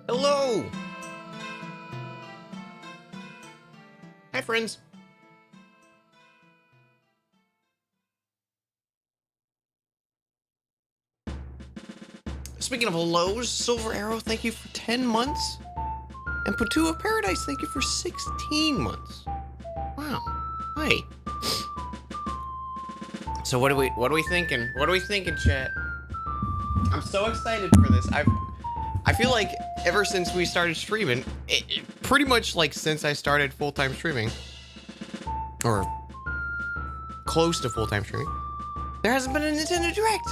Hello! Hi, friends. Speaking of hellos, Silver Arrow, thank you for 10 months. And Patu of Paradise, thank you for 16 months. Wow. Hi. So what are we thinking? What are we thinking, chat? I'm so excited for this. I feel like ever since we started streaming, pretty much like since I started full-time streaming, or close to full-time streaming, there hasn't been a Nintendo Direct.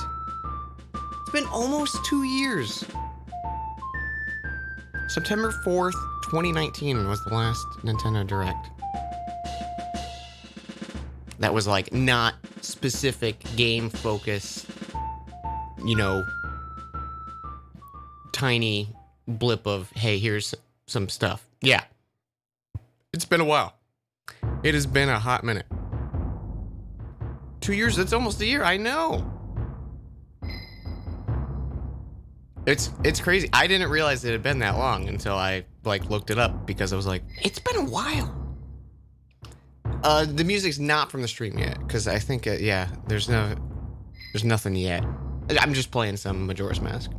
It's been almost 2 years. September 4th, 2019 was the last Nintendo Direct. That was like not specific game focus, you know, tiny blip of, hey, here's some stuff. Yeah. It's been a while. It has been a hot minute. 2 years, that's almost a year, I know. It's crazy. I didn't realize it had been that long until I like looked it up, because I was like, it's been a while. The music's not from the stream yet, because I think yeah, there's nothing yet. I'm just playing some Majora's Mask.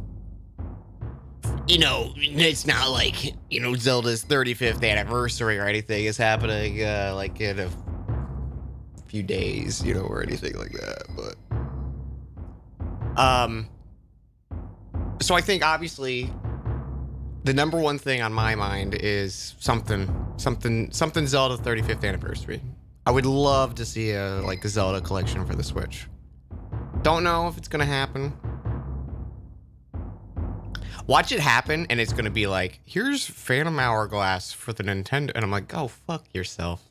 You know, it's not like, you know, Zelda's 35th anniversary or anything is happening like in a few days, you know, or anything like that, but so I think obviously the number one thing on my mind is something Zelda 35th anniversary. I would love to see a Zelda collection for the Switch. Don't know if it's gonna happen. Watch it happen, and it's gonna be like, here's Phantom Hourglass for the Nintendo, and I'm like, oh, fuck yourself.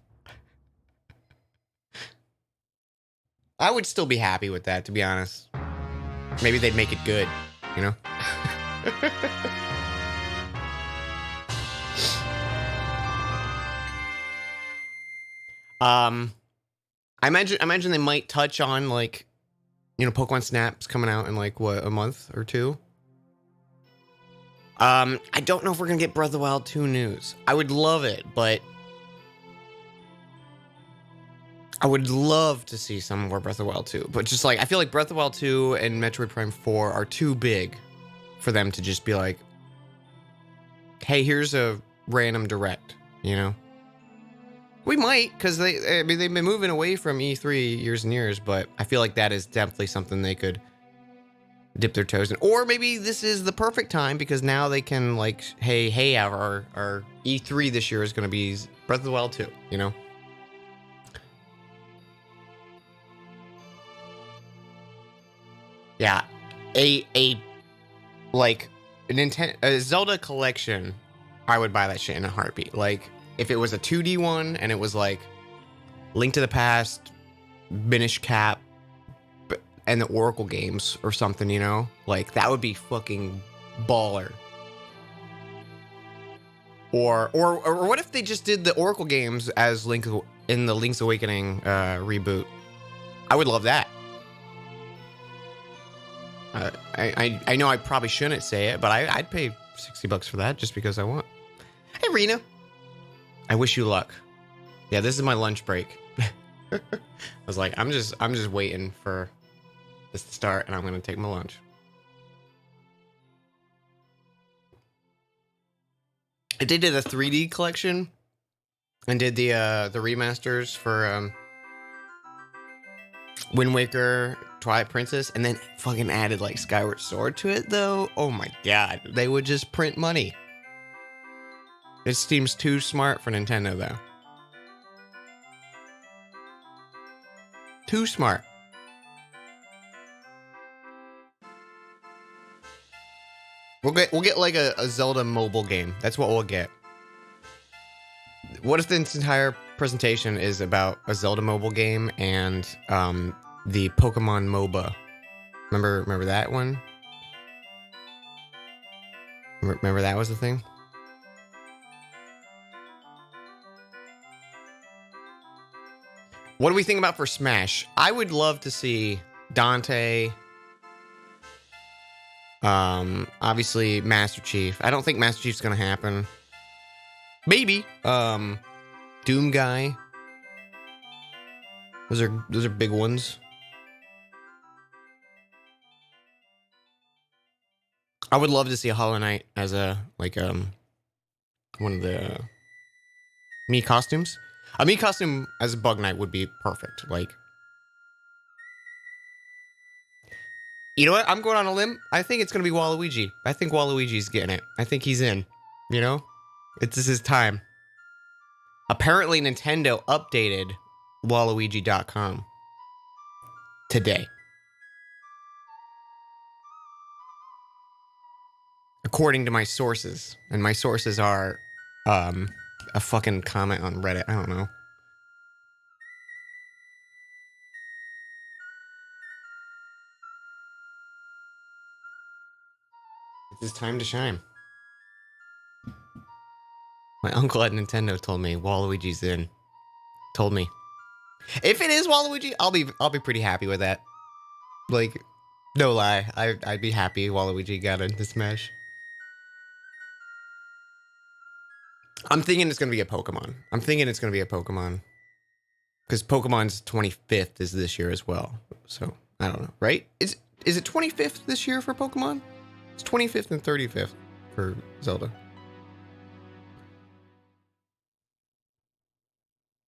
I would still be happy with that, to be honest. Maybe they'd make it good, you know? I imagine they might touch on, like, you know, Pokemon Snap's coming out in like what, a month or two. I don't know if we're gonna get Breath of the Wild 2 news. I would love it, but I would love to see some more Breath of the Wild 2. But just like, I feel like Breath of the Wild 2 and Metroid Prime 4 are too big for them to just be like, hey, here's a random direct, you know? We might, because they've been moving away from E3 years and years, but I feel like that is definitely something they could dip their toes in. Or maybe this is the perfect time, because now they can like, hey, our E3 this year is going to be Breath of the Wild 2, you know? Yeah, a Zelda collection, I would buy that shit in a heartbeat. Like, if it was a 2D one and it was like Link to the Past, Minish Cap, and the Oracle games or something, you know? Like, that would be fucking baller. Or what if they just did the Oracle games as Link in the Link's Awakening reboot? I would love that. I know I probably shouldn't say it, but I'd pay $60 for that just because I want. Hey, Rena. I wish you luck. Yeah, this is my lunch break. I was like, I'm just waiting for this to start, and I'm gonna take my lunch. I did a 3D collection and did the remasters for Wind Waker, Twilight Princess, and then fucking added like Skyward Sword to it though. Oh my god, they would just print money. It seems too smart for Nintendo though. Too smart. We'll get like a Zelda mobile game. That's what we'll get. What if this entire presentation is about a Zelda mobile game and the Pokemon MOBA. Remember that one? Remember that was the thing? What do we think about for Smash? I would love to see Dante. Obviously Master Chief. I don't think Master Chief's gonna happen. Maybe. Doom Guy. Those are big ones. I would love to see a Hollow Knight as a one of the Mii costumes. A Mii costume as a Bug Knight would be perfect. Like, you know what? I'm going on a limb. I think it's gonna be Waluigi. I think Waluigi's getting it. I think he's in. You know, this is his time. Apparently, Nintendo updated Waluigi.com today. According to my sources. And my sources are a fucking comment on Reddit. I don't know. It's his time to shine. My uncle at Nintendo told me Waluigi's in. Told me. If it is Waluigi, I'll be pretty happy with that. Like, no lie. I'd be happy Waluigi got into Smash. I'm thinking it's gonna be a Pokemon. Because Pokemon's 25th is this year as well. So, I don't know. Right? Is it 25th this year for Pokemon? It's 25th and 35th for Zelda.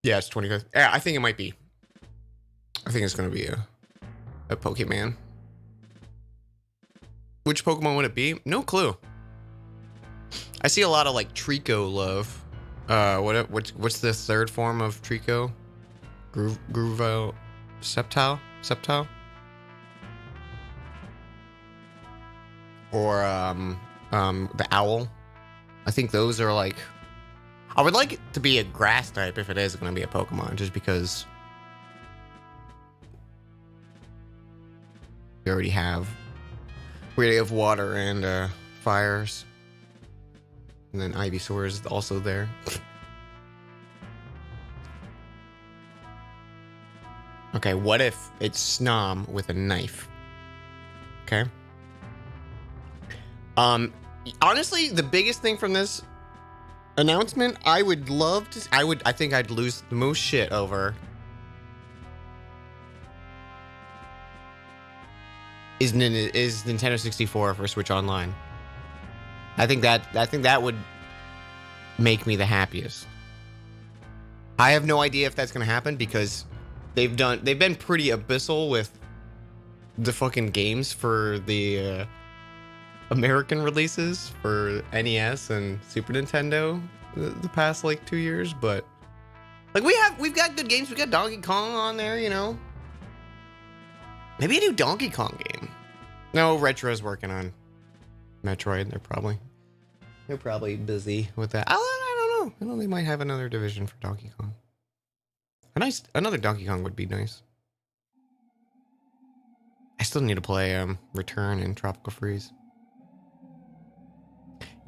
Yeah, it's 25th. Yeah, I think it might be. I think it's going to be a Pokemon. Which Pokemon would it be? No clue. I see a lot of like Trico love. What's the third form of Trico? Groovo Septile? Or the owl. I think those are like, I would like it to be a grass type if it is going to be a Pokemon, just because we already have water and fires. And then Ivysaur is also there. Okay, what if it's Snom with a knife? Okay. Honestly, the biggest thing from this announcement, I think I'd lose the most shit over is Nintendo 64 for Switch Online. I think that would make me the happiest. I have no idea if that's gonna happen because they've been pretty abyssal with the fucking games for the American releases for NES and Super Nintendo the past like 2 years, but like we've got good games. We got Donkey Kong on there, you know. Maybe a new Donkey Kong game. No, Retro's working on Metroid. They're probably busy with that. I don't know. I know they might have another division for Donkey Kong. Another Donkey Kong would be nice. I still need to play Return and Tropical Freeze.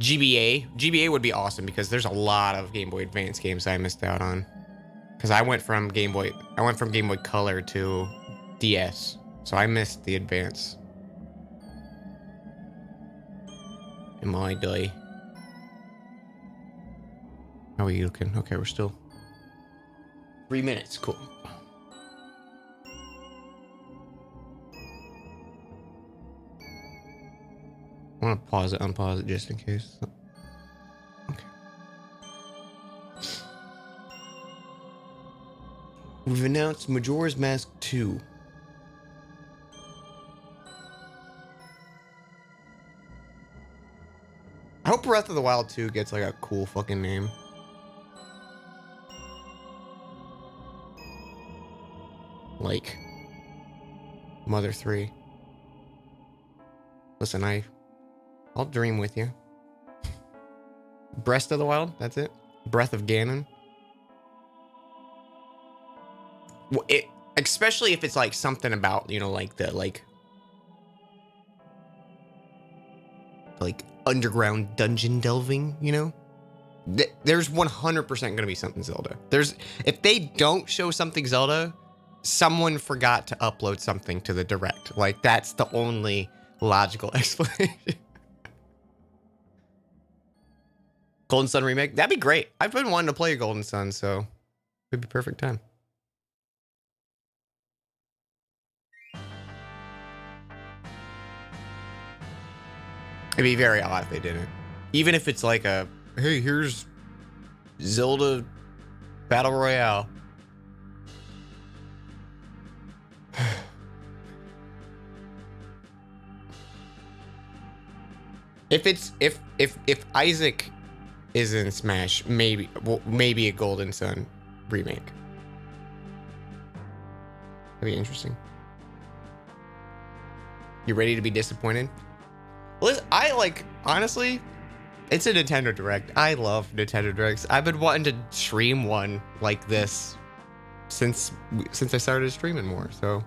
GBA would be awesome because there's a lot of Game Boy Advance games I missed out on. Because I went from Game Boy Color to DS, so I missed the Advance. Am I die? How are you looking? Okay, we're still 3 minutes. Cool. I want to pause it, unpause it just in case. Okay. We've announced Majora's Mask 2. I hope Breath of the Wild 2 gets like a cool fucking name. Like Mother 3. Listen, I'll dream with you. Breath of the Wild, that's it. Breath of Ganon. Especially if it's like something about, you know, like the like underground dungeon delving, you know? There's 100% going to be something Zelda. If they don't show something Zelda, someone forgot to upload something to the Direct. Like, that's the only logical explanation. Golden Sun remake? That'd be great. I've been wanting to play Golden Sun, so it'd be perfect time. It'd be very odd if they didn't. Even if it's like a, hey, here's Zelda Battle Royale. If Isaac is in Smash, maybe a Golden Sun remake. That'd be interesting. You ready to be disappointed? Listen, honestly, it's a Nintendo Direct. I love Nintendo Directs. I've been wanting to stream one like this since I started streaming more, so.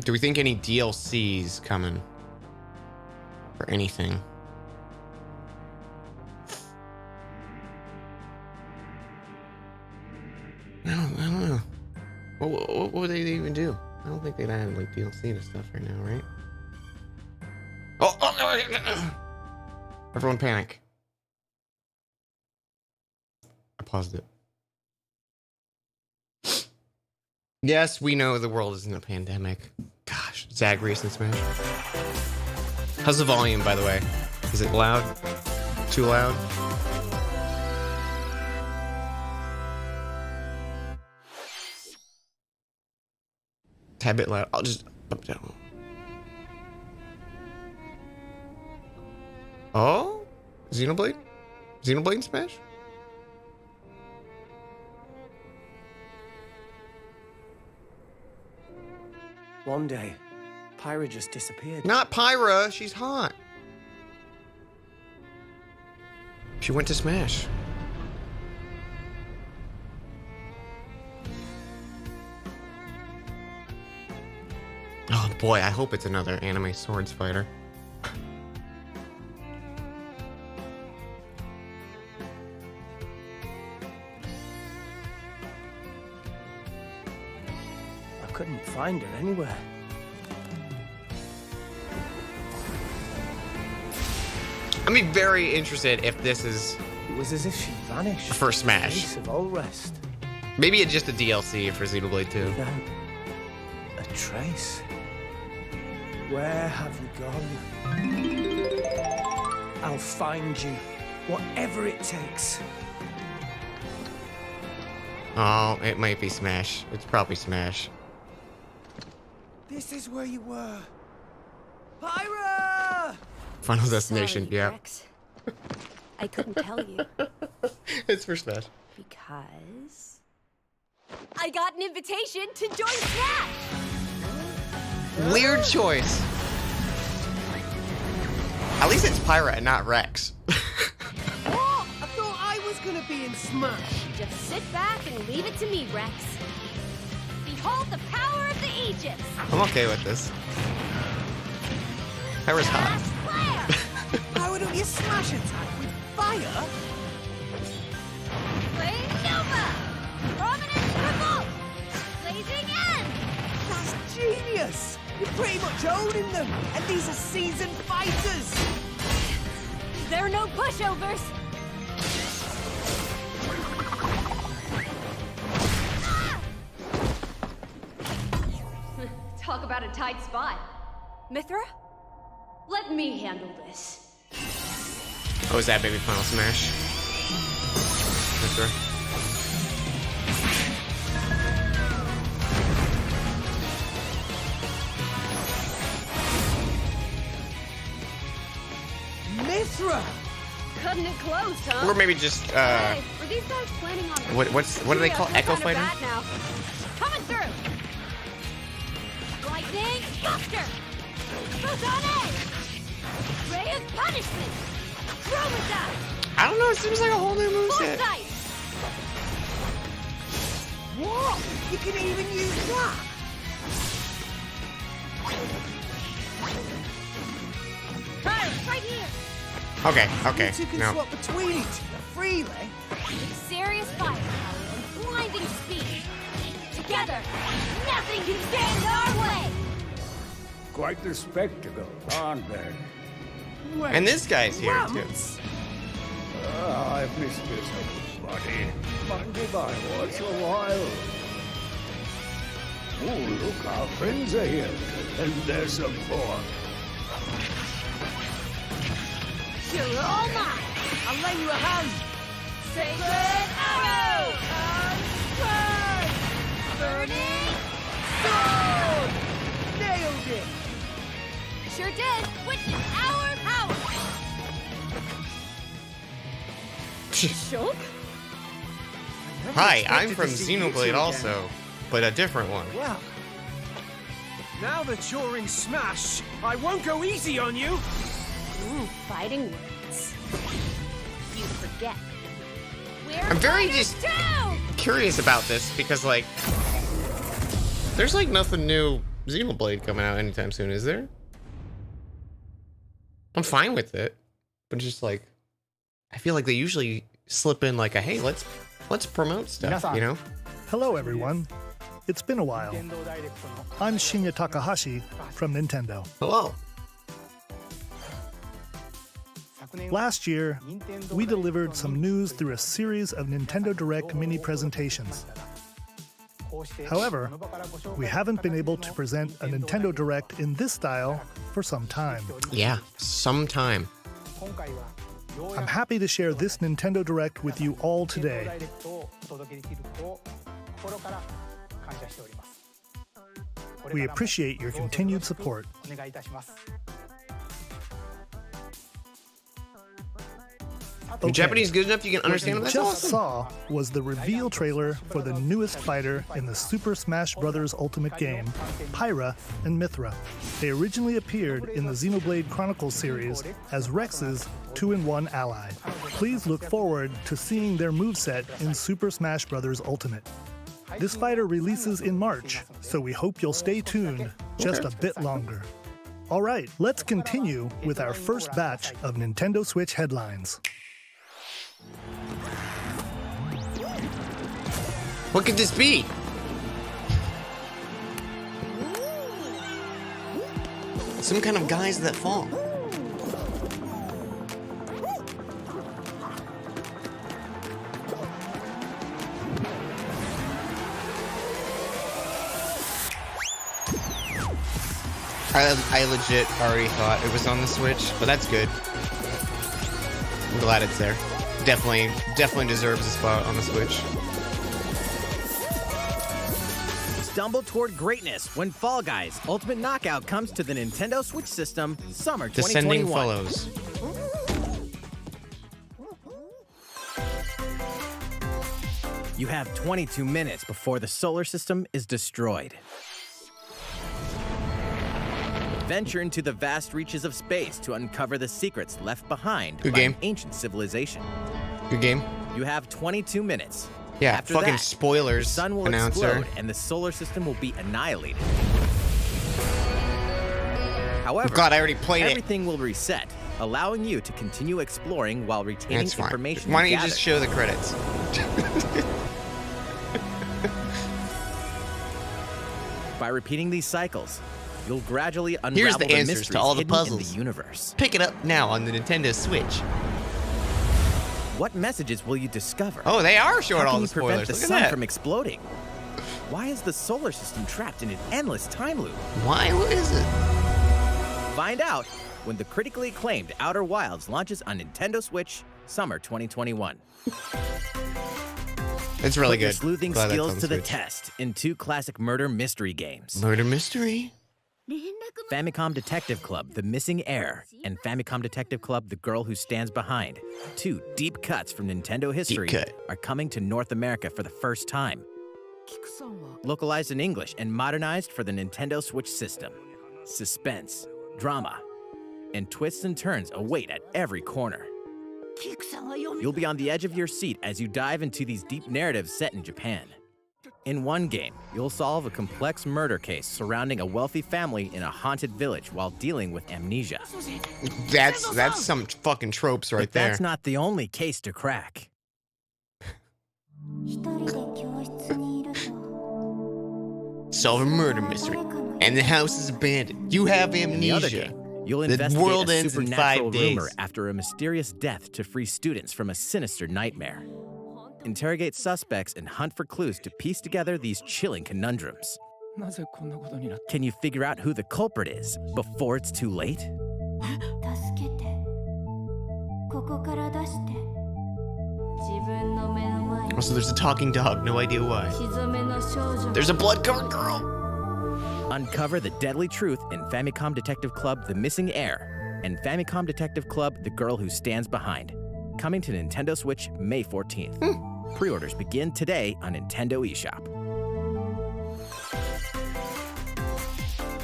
Do we think any DLC's coming for anything? I don't know. What would they even do? I don't think they'd add like DLC to stuff right now, right? Oh! Everyone panic. I paused it. Yes, we know the world is in a pandemic. Gosh, Zagreus and Smash. How's the volume, by the way? Is it loud? Too loud? Tad bit loud. I'll just up down. Oh? Xenoblade? Xenoblade Smash? One day, Pyra just disappeared. Not Pyra, she's hot. She went to Smash. Oh boy, I hope it's another anime swords fighter. I couldn't find her anywhere. I'd be very interested if this is It was as if she vanished. for Smash. Place of all rest. Maybe it's just a DLC for Xenoblade 2. Without a trace. Where have you gone? I'll find you, whatever it takes. Oh, it might be Smash. It's probably Smash. This is where you were. Pyra! Final Destination, Sorry, yeah. Rex. I couldn't tell you It's for Smash. because I got an invitation to join Smash. Weird choice. At least it's Pyra and not Rex. What? I thought I was gonna be in Smash. Just sit back and leave it to me, Rex. Behold the power of the Aegis. I'm okay with this. Pyra's hot. Flash How don't you smash attack with fire? Flame Nova. Prominence Revolt. Blazing End. That's genius! You're pretty much owning them, and these are seasoned fighters! There are no pushovers. Talk about a tight spot. Mithra? Let me handle this. Oh, is that baby Final Smash? That's right. Mithra! Cutting it close, huh? Or maybe just Hey, were these guys planning on... what do they call Yeah, Echo kinda Fighter? bad now. Coming through. both on edge! Ray of punishment! Chromazine! I don't know, it seems like a whole new moveset. Foresight! What? You can even use that? Fire, right here! Okay, You okay, two can no. swap between each other freely. With serious firepower and blinding speed. Together, nothing can stand in our way! Quite the spectacle, aren't they? And this guy's here, too. Rams? I've missed this, buddy. Monday by once a while. Oh, look, our friends are here. And there's some more. You're all mine! I'll lend you a hand. Sacred arrow! Burning Sword! Nailed it. sure did! Witness our power! Shulk? Hi, Never I'm expected from to see you two Xenoblade again. also, but a different one. Well, now that you're in Smash, I won't go easy on you. Ooh, fighting words. You forget. We're I'm very fighters too! Curious about this because, like, there's like nothing new Xenoblade coming out anytime soon, is there? I'm fine with it, but just like, I feel like they usually slip in like a, hey, let's promote stuff, you know? Hello, everyone. It's been a while. I'm Shinya Takahashi from Nintendo. Hello. Last year, we delivered some news through a series of Nintendo Direct mini presentations. However, we haven't been able to present a Nintendo Direct in this style for some time. Yeah, sometime. I'm happy to share this Nintendo Direct with you all today. We appreciate your continued support. Your Japanese good enough you can What understand you what that's just awesome. saw was the reveal trailer for the newest fighter in the Super Smash Bros. Ultimate game, Pyra and Mithra. They originally appeared in the Xenoblade Chronicles series as Rex's 2-in-1 ally. Please look forward to seeing their moveset in Super Smash Bros. Ultimate. This fighter releases in March, so we hope you'll stay tuned just a bit longer. All right, let's continue with our first batch of Nintendo Switch headlines. What could this be? Some kind of guys that fall. I legit already thought it was on the Switch, but that's good. I'm glad it's there. Definitely deserves a spot on the Switch. Stumble toward greatness when Fall Guys Ultimate Knockout comes to the Nintendo Switch system summer 2021. Descending Fellows. You have 22 minutes before the solar system is destroyed. Venture into the vast reaches of space to uncover the secrets left behind Good by game. an ancient civilization. Good game. You have 22 minutes. Yeah, After fucking that, spoilers, the sun will announcer. explode and the solar system will be annihilated. However, God, I already played it. everything will reset, allowing you to continue exploring while retaining That's fine. information Why don't you gathered. just show the credits? By repeating these cycles, you'll gradually unravel Here's the answers mysteries to all the hidden in puzzles. the universe. Pick it up now on the Nintendo Switch. What messages will you discover? Oh, they are showing How all can the you prevent spoilers. the Look at sun that. from exploding? Why is the solar system trapped in an endless time loop? Why? What is it? Find out when the critically acclaimed Outer Wilds launches on Nintendo Switch summer 2021. It's really Put your good. sleuthing Glad that's skills on to the Switch. test in two classic murder mystery games. Murder mystery. Famicom Detective Club, The Missing Heir, and Famicom Detective Club, The Girl Who Stands Behind. Two deep cuts from Nintendo history cut. are coming to North America for the first time. Localized in English and modernized for the Nintendo Switch system. Suspense, drama, and twists and turns await at every corner. You'll be on the edge of your seat as you dive into these deep narratives set in Japan. In one game, you'll solve a complex murder case surrounding a wealthy family in a haunted village while dealing with amnesia. That's some fucking tropes right But there. that's not the only case to crack. Solve a murder mystery, and the house is abandoned. You have In the other amnesia. game, you'll The investigate world a ends in supernatural 5 days. rumor after a mysterious death to free students from a sinister nightmare. Interrogate suspects and hunt for clues to piece together these chilling conundrums. Can you figure out who the culprit is before it's too late? Also, there's a talking dog. No idea why. There's a blood-covered girl. Uncover the deadly truth in Famicom Detective Club The Missing Heir and Famicom Detective Club The Girl Who Stands Behind. Coming to Nintendo Switch May 14th. Pre-orders begin today on Nintendo eShop.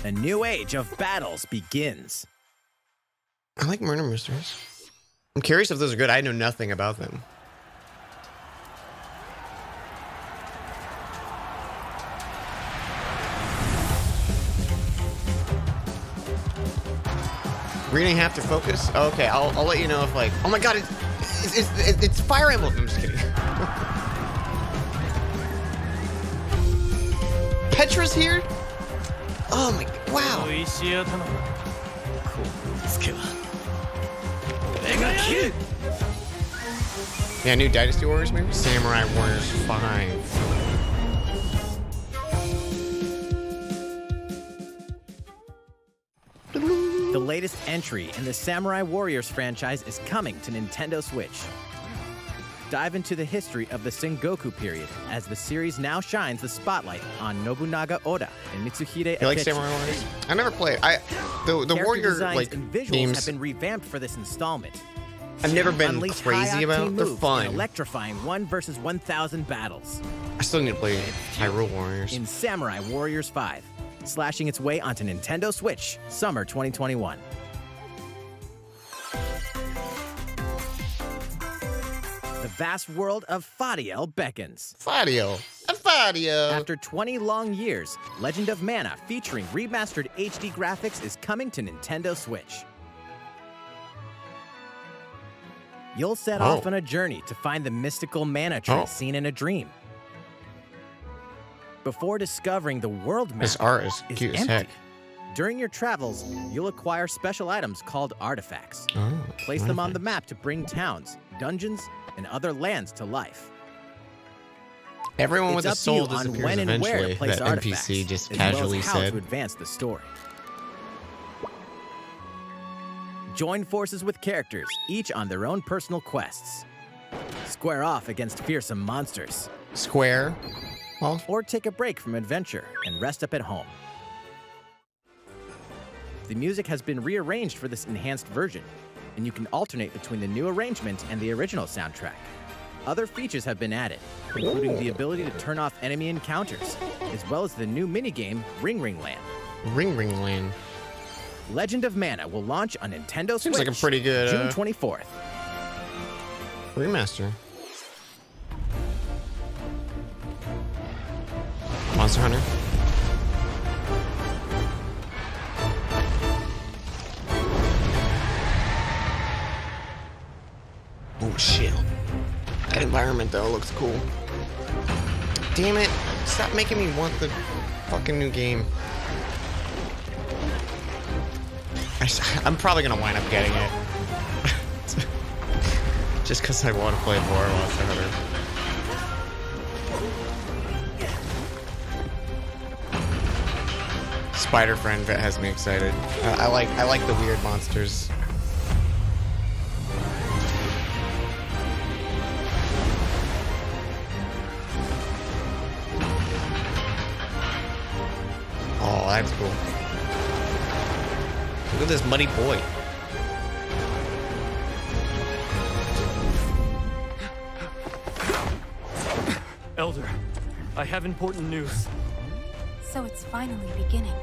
A new age of battles begins. I like murder mysteries. I'm curious if those are good. I know nothing about them. Reading have to focus? Oh, okay, I'll let you know if like... Oh my god, it's Fire Emblem. I'm just kidding. Petra's here? Oh my... Wow. Yeah, new Dynasty Warriors maybe? Samurai Warriors 5. The latest entry in the Samurai Warriors franchise is coming to Nintendo Switch. Dive into the history of the Sengoku period as the series now shines the spotlight on Nobunaga Oda and Mitsuhide You like Akechi. Samurai Warriors? I never played. The Character Warrior designs like and visuals games have been revamped for this installment. I've never been Unleash crazy high-octane about. They're moves and fun. electrifying 1 versus 1,000 battles I still need to play Hyrule Warriors. in Samurai Warriors 5, slashing its way onto Nintendo Switch summer 2021. The vast world of Fadiel beckons. Fadio. After 20 long years, Legend of Mana featuring remastered HD graphics is coming to Nintendo Switch. You'll set off on a journey to find the mystical mana tree seen in a dream. Before discovering the world map This art is cute as empty. heck. During your travels, you'll acquire special items called artifacts. Oh, Place them on the map to bring towns, dungeons, and other lands to life. Everyone It's with a up to soul you on disappears when and where eventually, to place that artifacts, NPC just as well as casually how said. to advance the story. Join forces with characters, each on their own personal quests. Square off against fearsome monsters, Square. Well, or take a break from adventure and rest up at home. The music has been rearranged for this enhanced version, and you can alternate between the new arrangement and the original soundtrack. Other features have been added, including the ability to turn off enemy encounters, as well as the new minigame Ring Ring Land. Ring Ring Land. Legend of Mana will launch on Nintendo Switch Seems like a pretty good June 24th. remaster. Monster Hunter. Oh shit. That environment though looks cool. Damn it. Stop making me want the fucking new game. I'm probably gonna wind up getting it. Just because I want to play more Monster Hunter. Spider Friend that has me excited. I like the weird monsters. Oh, that's cool. Look at this muddy boy. Elder, I have important news. So it's finally beginning.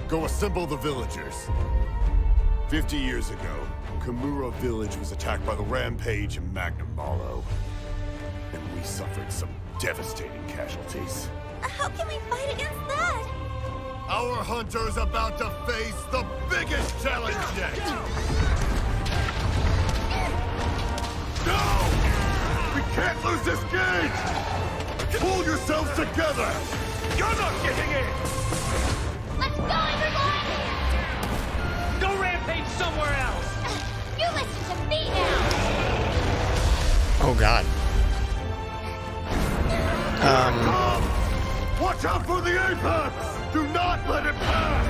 Go assemble the villagers. 50 years ago, Kamura village was attacked by the Rampage and Magnum Malo. And we suffered some devastating casualties. How can we fight against that? Our hunter's about to face the biggest challenge yet! No! We can't lose this gauge! Pull yourselves together! You're not getting in! Let's go, everyone! Go rampage somewhere else! You listen to me now! Oh God. Watch out for the apex! Do not let it pass!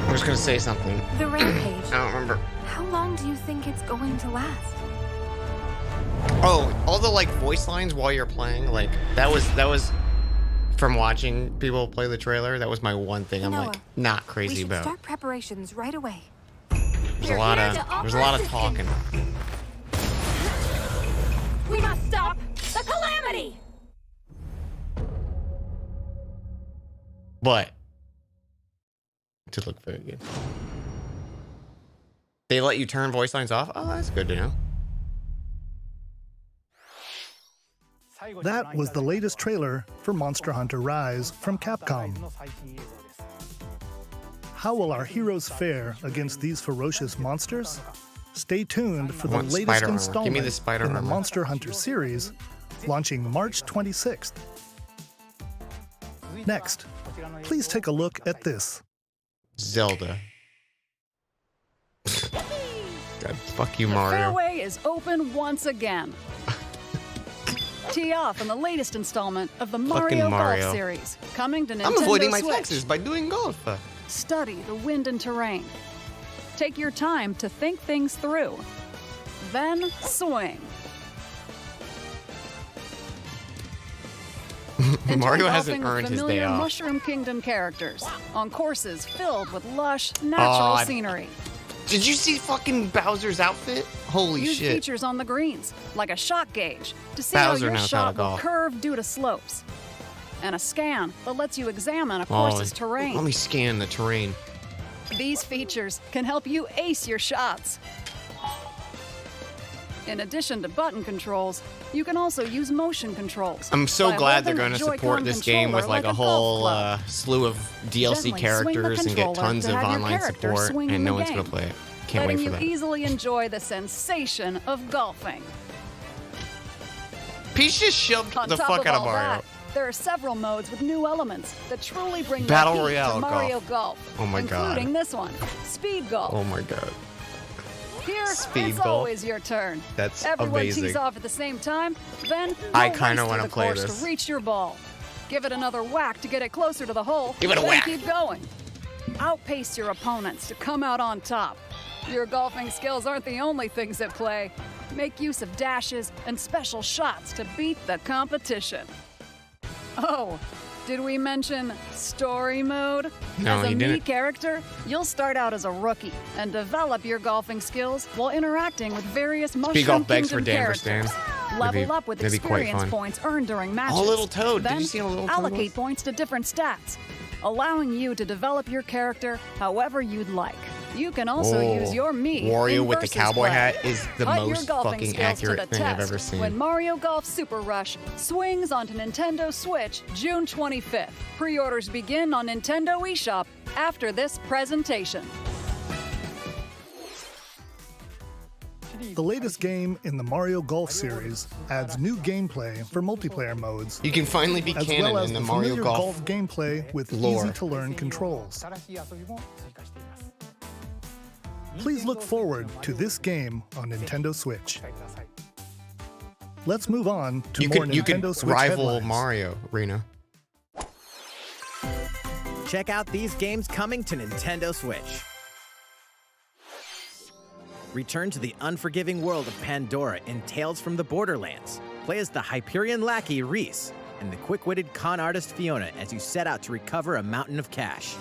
I was gonna say something. The rampage. I don't remember. How long do you think it's going to last? Oh, all the like voice lines while you're playing, like that was from watching people play the trailer. That was my one thing I'm Noah, like not We crazy should about. start preparations right away. There's a lot of talking. We must stop the calamity! But it did look very good. They let you turn voice lines off? Oh, that's good to know. That was the latest trailer for Monster Hunter Rise from Capcom. How will our heroes fare against these ferocious monsters? Stay tuned for I the want latest spider armor. Give me installment the spider in the armor. Monster Hunter series, launching March 26th. Next, please take a look at this. Zelda. God, fuck you, Mario. Fairway is open once again. Tee off in the latest installment of the Mario Mario. Golf series, coming to Nintendo I'm avoiding my Switch. taxes by doing golf. Study the wind and terrain. Take your time to think things through. Then swing. Enjoy Mario hasn't golfing with earned his familiar day off. Mushroom Kingdom characters on courses filled with lush, natural scenery. Did you see fucking Bowser's outfit? Holy Use shit. features on the greens, like a shot gauge, to see Bowser how your knows how to shot will golf. curve due to slopes. And a scan that lets you examine a Oh, course's terrain. Let me scan the terrain. These features can help you ace your shots. In addition to button controls, you can also use motion controls. I'm so by glad they're holding going the to support Joy-Con this game with controller like a golf whole club. slew of DLC Gently swing the characters and get controller tons to of have your online character support, swing and no the one's going game, to play it. Can't wait letting for you that. easily enjoy the sensation of golfing. Peach just shoved On the top fuck of out of all Mario. that, there are several modes with new elements that truly bring the Battle heat Royale to Mario Golf. Oh my God. Including this one, Speed Golf. Oh my God. Here, Speed it's Golf. always your turn. That's Everyone amazing. tees off at the same time, then I no kinda race wanna through the play course this. to reach your ball. Give it another whack to get it closer to the hole. Give it a then whack. keep going. Outpace your opponents to come out on top. Your golfing skills aren't the only things at play. Make use of dashes and special shots to beat the competition. Oh, did we mention story mode? No, As a you me didn't. character, you'll start out as a rookie and develop your golfing skills while interacting with various Mushroom Golf begs Kingdom for Denver characters. Stan. Level up with that'd be quite experience fun. points earned during matches. Oh, little Toad. Did Then you see how little Toad allocate was? points to different stats, allowing you to develop your character however you'd like. You can also Oh, use your me Wario in with the versus cowboy play. hat is the Put your most golfing fucking skills to accurate the thing I've test ever seen. When Mario Golf Super Rush swings onto Nintendo Switch June 25th. Pre-orders begin on Nintendo eShop after this presentation. The latest game in the Mario Golf series adds new gameplay for multiplayer modes, You can finally be as canon well as in the the Mario familiar Golf. gameplay with lore. easy-to-learn controls. Please look forward to this game on Nintendo Switch. Let's move on to You more could Nintendo Switch rival headlines. Mario, Reno. Check out these games coming to Nintendo Switch. Return to the unforgiving world of Pandora in Tales from the Borderlands. Play as the Hyperion lackey Reese and the quick-witted con artist Fiona as you set out to recover a mountain of cash.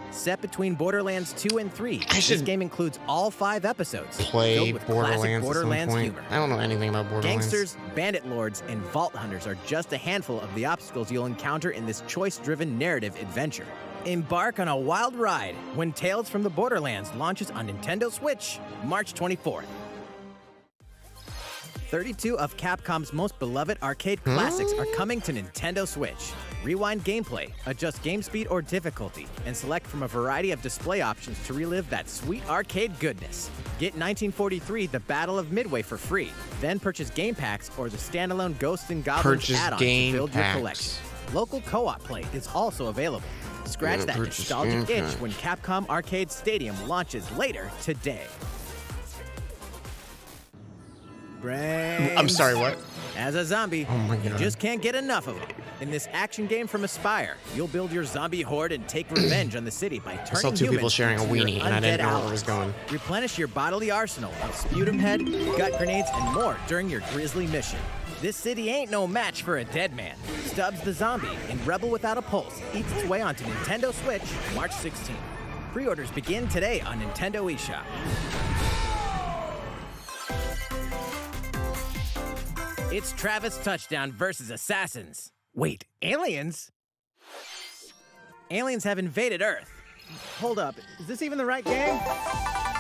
Set between Borderlands 2 and 3, this should game includes all 5 episodes Play filled with classic Borderlands, Borderlands at some point. humor. I don't know anything about Borderlands. Gangsters, bandit lords, and vault hunters are just a handful of the obstacles you'll encounter in this choice-driven narrative adventure. Embark on a wild ride when Tales from the Borderlands launches on Nintendo Switch, March 24th. 32 of Capcom's most beloved arcade classics are coming to Nintendo Switch. Rewind gameplay, adjust game speed or difficulty, and select from a variety of display options to relive that sweet arcade goodness. Get 1943 The Battle of Midway for free, then purchase game packs or the standalone Ghosts and Goblins add-on to build your collection. Local co-op play is also available. Scratch that nostalgic itch when Capcom Arcade Stadium launches later today. Brains. I'm sorry, what? As a zombie, Oh my you God. just can't get enough of it. In this action game from Aspyr, you'll build your zombie horde and take revenge on the city by turning I saw two people humans sharing a into your weenie, and I undead didn't know where it allies. was going. Replenish your bodily arsenal of sputum head, gut grenades, and more during your grisly mission. This city ain't no match for a dead man. Stubbs the Zombie in Rebel Without a Pulse eats its way onto Nintendo Switch March 16th. Pre-orders begin today on Nintendo eShop. It's Travis Touchdown versus Assassins. Wait, aliens? Aliens have invaded Earth. Hold up, is this even the right game?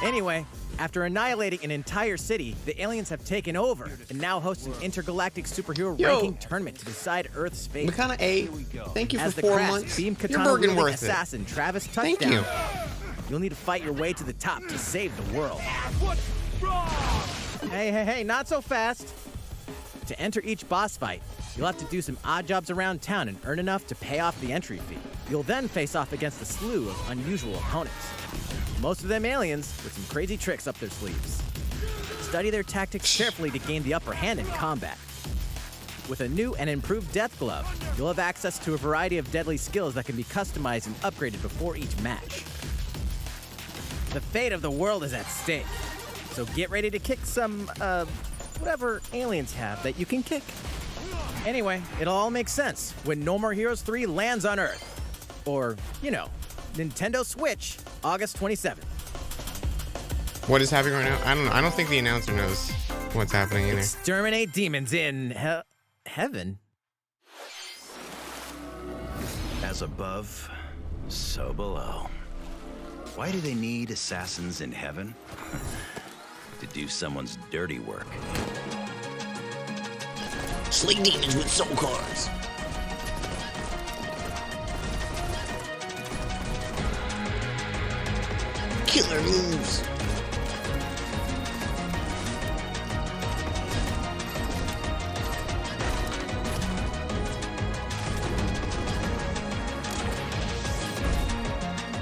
Anyway, after annihilating an entire city, the aliens have taken over and now host an intergalactic superhero ranking tournament to decide Earth's fate. Makana A, thank you for As the 4 crass months. beam You're katana Bergen wielding worth it. assassin Travis Touchdown. Thank you. You'll need to fight your way to the top to save the world. Hey, not so fast. To enter each boss fight, you'll have to do some odd jobs around town and earn enough to pay off the entry fee. You'll then face off against a slew of unusual opponents. Most of them aliens with some crazy tricks up their sleeves. Study their tactics carefully to gain the upper hand in combat. With a new and improved Death Glove, you'll have access to a variety of deadly skills that can be customized and upgraded before each match. The fate of the world is at stake, so get ready to kick some, whatever aliens have that you can kick. Anyway, it'll all make sense when No More Heroes 3 lands on Earth. Or, Nintendo Switch, August 27th. What is happening right now? I don't know. I don't think the announcer knows what's happening either. Exterminate demons in heaven. As above, so below. Why do they need assassins in heaven? To do someone's dirty work. Slay demons with soul cars. Killer moves.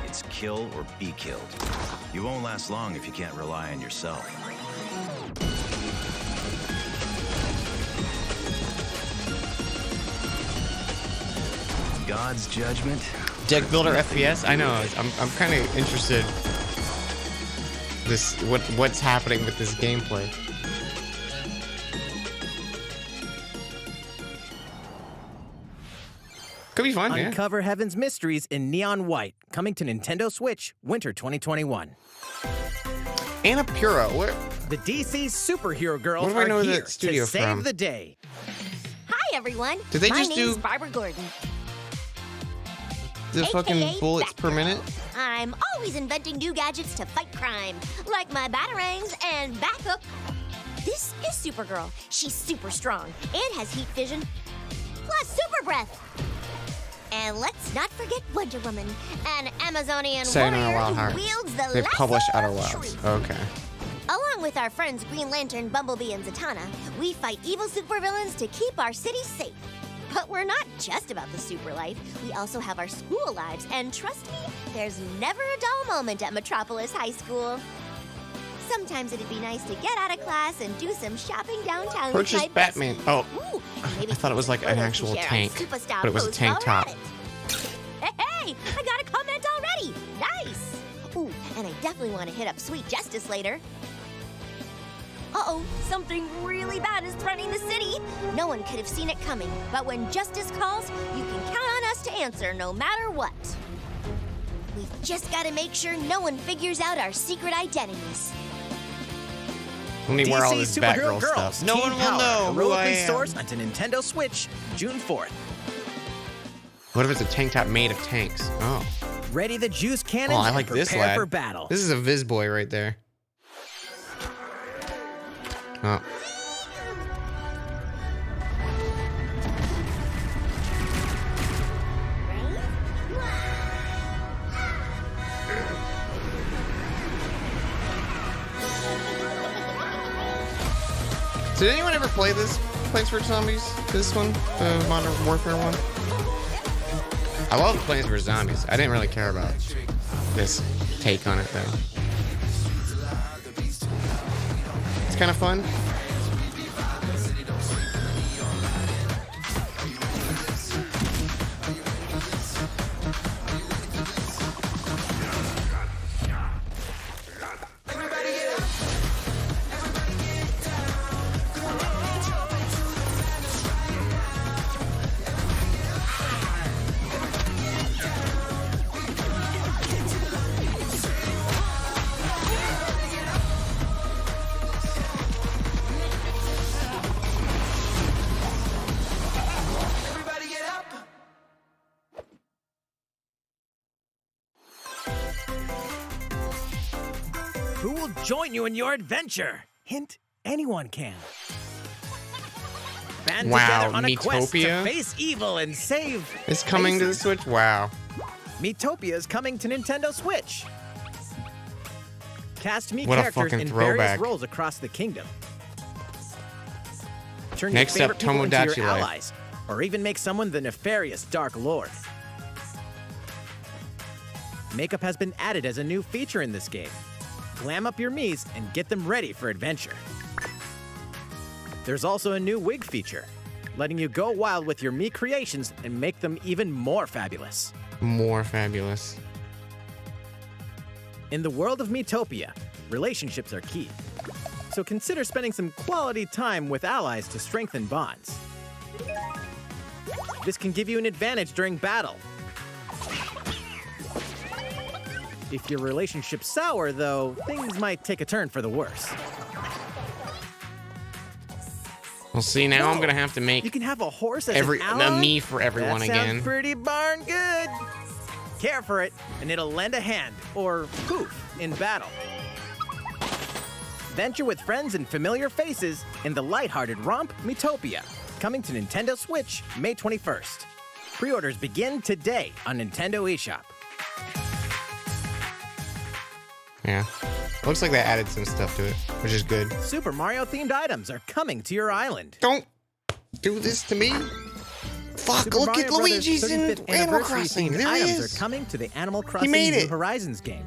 It's kill or be killed. You won't last long if you can't rely on yourself. God's judgment. Deck builder FPS. I know. I'm kind of interested. What's happening with this gameplay? Could be fun. Uncover Heaven's mysteries in neon white, coming to Nintendo Switch winter 2021. Annapurna. What? The DC superhero girls Where do I know are here that studio to save from? the day. Hi, everyone. Did they My just name's do- Barbara Gordon. The fucking AKA bullets per Batgirl. minute? I'm always inventing new gadgets to fight crime, like my batarangs and Bathook. This is Supergirl. She's super strong and has heat vision, plus super breath. And let's not forget Wonder Woman, an Amazonian Saying warrior Outer Wild who Hearts. wields the They lasso publish Outer of Wilds. truth. Okay. Along with our friends Green Lantern, Bumblebee, and Zatanna, we fight evil supervillains to keep our city safe. But we're not just about the super life. We also have our school lives, and trust me, there's never a dull moment at Metropolis High School. Sometimes it'd be nice to get out of class and do some shopping downtown. with Purchase my best Batman. friend. Oh, Ooh, maybe I thought it was like an photos to actual share on tank, Superstyle but it was a posts tank while top. we're at it. Hey, I got a comment already. Nice. Ooh, and I definitely want to hit up Sweet Justice later. Uh-oh, something really bad is threatening the city. No one could have seen it coming, but when justice calls, you can count on us to answer no matter what. We've just got to make sure no one figures out our secret identities. Let me wear all DC this Superhero Batgirl Girls, stuff. No Team one will Power, know who I heroically am. sourced onto Nintendo Switch, June 4th. What if it's a tank top made of tanks? Oh. Ready the juice cannons Oh, I like and this prepare lad. for battle. This is a Viz boy right there. Oh. Did anyone ever play this Plants vs. Zombies? This one? The Modern Warfare one? I love Plants vs. Zombies. I didn't really care about this take on it, though. It's kind of fun. Who will join you in your adventure? Hint, anyone can. Band together on a quest to Miitopia? face evil and save. It's coming to the faces. Switch? Wow. Miitopia is coming to Nintendo Switch. Cast Mii What a characters fucking in various throwback. roles across the kingdom. Turn Next your up, favorite people into Tomodachi your Life. allies, or even make someone the nefarious Dark Lord. Makeup has been added as a new feature in this game. Glam up your Miis and get them ready for adventure. There's also a new wig feature, letting you go wild with your Mii creations and make them even more fabulous. More fabulous. In the world of Miitopia, relationships are key. So consider spending some quality time with allies to strengthen bonds. This can give you an advantage during battle. If your relationship's sour, though, things might take a turn for the worse. Well, see, now I'm going to have to You make can have a horse as every an a ally? me for everyone That again. sounds pretty darn good. Care for it, and it'll lend a hand, or poof, in battle. Venture with friends and familiar faces in the lighthearted romp Miitopia, coming to Nintendo Switch May 21st. Pre-orders begin today on Nintendo eShop. Yeah. Looks like they added some stuff to it, which is good. Super Mario-themed items are coming to your island. Don't do this to me. Fuck, Super look Mario at Brothers Luigi's in 35th Animal anniversary Crossing. themed There he items is. are coming to the Animal Crossing made New it. Horizons game.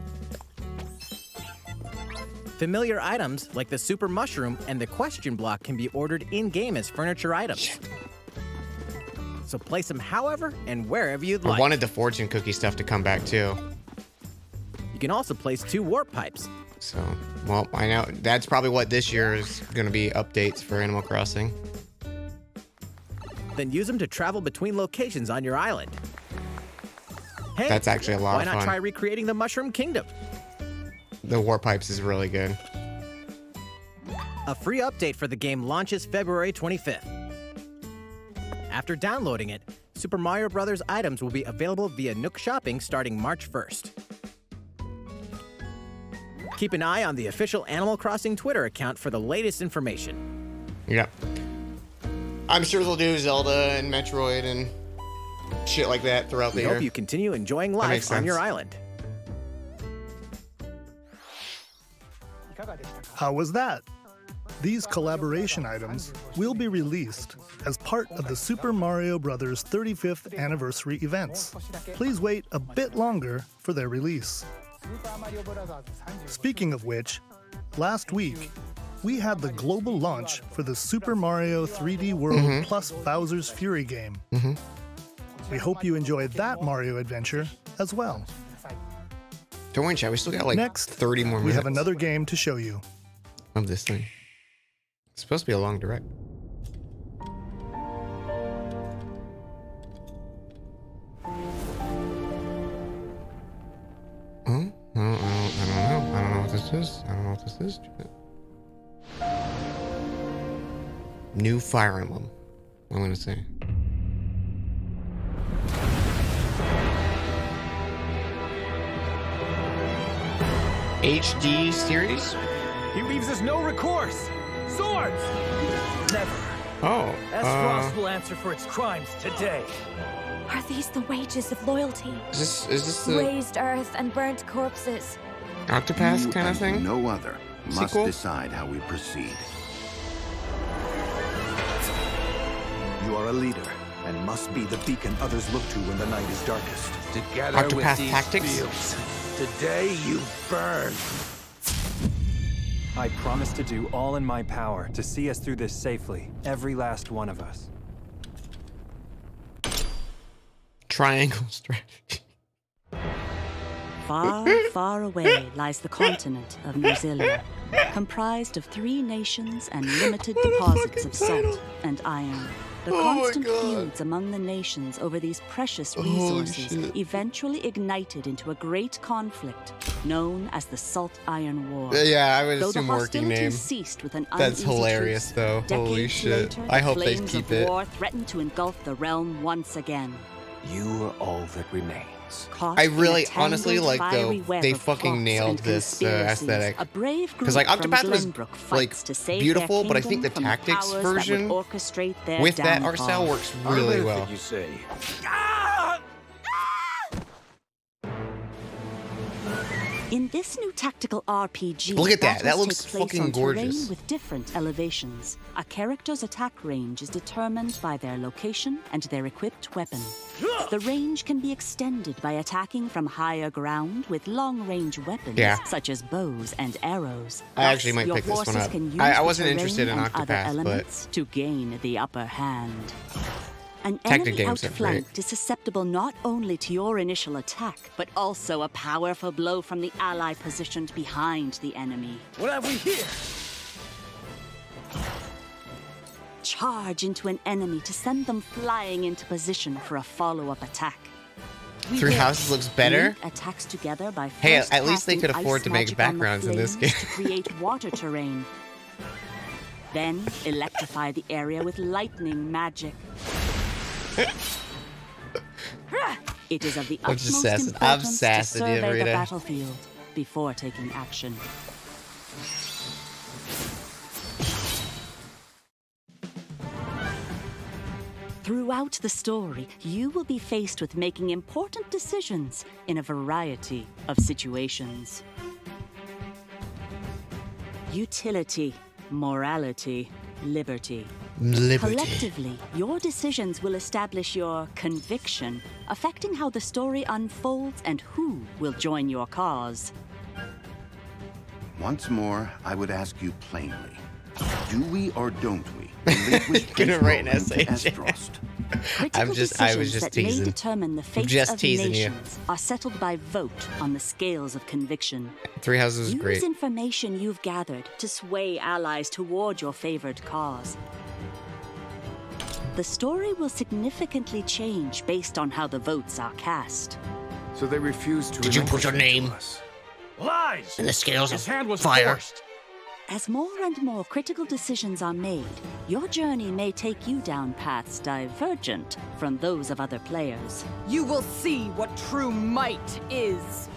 Familiar items like the Super Mushroom and the Question Block can be ordered in-game as furniture items. So place them however and wherever you'd I like. wanted the fortune cookie stuff to come back too. You can also place 2 warp pipes. So, well, I know that's probably what this year is going to be updates for Animal Crossing. Then use them to travel between locations on your island. Hey, That's actually a lot why of not fun. try recreating the Mushroom Kingdom? The War Pipes is really good. A free update for the game launches February 25th. After downloading it, Super Mario Bros. Items will be available via Nook Shopping starting March 1st. Keep an eye on the official Animal Crossing Twitter account for the latest information. Yep. I'm sure they'll do Zelda and Metroid and shit like that throughout the We year. hope you continue enjoying That makes life on your sense. island. How was that? These collaboration items will be released as part of the Super Mario Bros. 35th anniversary events. Please wait a bit longer for their release. Speaking of which, last week, we had the global launch for the Super Mario 3D World plus Bowser's Fury game. We hope you enjoyed that Mario adventure as well. Don't worry, chat. We still got like Next, 30 more minutes we have another game to show you. of this thing. It's supposed to be a long direct. Oh, I don't know. I don't know what this is. I don't know what this is. New Fire Emblem, I'm gonna say. HD series? He leaves us no recourse. Swords! Never. Oh. Esros will answer for its crimes today. Are these the wages of loyalty? Is this the Raised earth and burnt corpses. Octopath kind of thing? No other must Sequel? decide how we proceed. You are a leader and must be the beacon others look to when the night is darkest. Together Octopath with these Tactics? fields, today you burn. I promise to do all in my power to see us through this safely, every last one of us. Triangle strategy. Far, far away lies the continent of New Zealand, comprised of 3 nations and limited deposits of salt and iron. The constant feuds among the nations over these precious resources eventually ignited into a great conflict known as the Salt Iron War. Yeah, I would Though assume the working name. hostilities ceased with an That's uneasy hilarious, truce, though. Holy decades shit. later, I the hope they flames keep of it. war threatened to engulf the realm once again. You are all that remains. Caught I in a really, tangled, honestly, like, fiery though, web they of fucking plots nailed and this conspiracies, aesthetic. a brave Because, like, group from Octopath was, Glenbrook like, fights to save beautiful, their but I think the kingdom from tactics powers that would version orchestrate their with that art downfall. style works really Arthur, well. You say. In this new tactical RPG, Look at that. That battles looks take place fucking on gorgeous. terrain with different elevations. A character's attack range is determined by their location and their equipped weapon. The range can be extended by attacking from higher ground with long-range weapons, such as bows and arrows. I actually might Your pick this one forces up. can use I the wasn't terrain interested in and other Octopath, elements to gain the upper hand. An Tactic enemy games are great. outflanked is susceptible not only to your initial attack, but also a powerful blow from the ally positioned behind the enemy. What have we here? Charge into an enemy to send them flying into position for a follow-up attack. Three Houses looks better. Link attacks together by Hey, first at least they casting could afford ice to make magic on the backgrounds in this flames game. to create water terrain. Then electrify the area with lightning magic. It is of the I'm just utmost sassing. I'm importance to sassing you, survey the Rita. battlefield before taking action. Throughout the story, you will be faced with making important decisions in a variety of situations. Utility, morality, liberty. Collectively, your decisions will establish your conviction, affecting how the story unfolds and who will join your cause. Once more, I would ask you plainly. Do we or don't we relinquish Gonna write an Prince Roland essay, to Estrost? Critical I was decisions just that may teasing. determine the fate Just of teasing you. nations are settled by vote on the scales of conviction. Three Houses is Use great. information you've gathered to sway allies toward your favored cause. The story will significantly change based on how the votes are cast. So they refuse to. Did you put your name Lies! in the scales His of hand was fire? forced. As more and more critical decisions are made, your journey may take you down paths divergent from those of other players. You will see what true might is.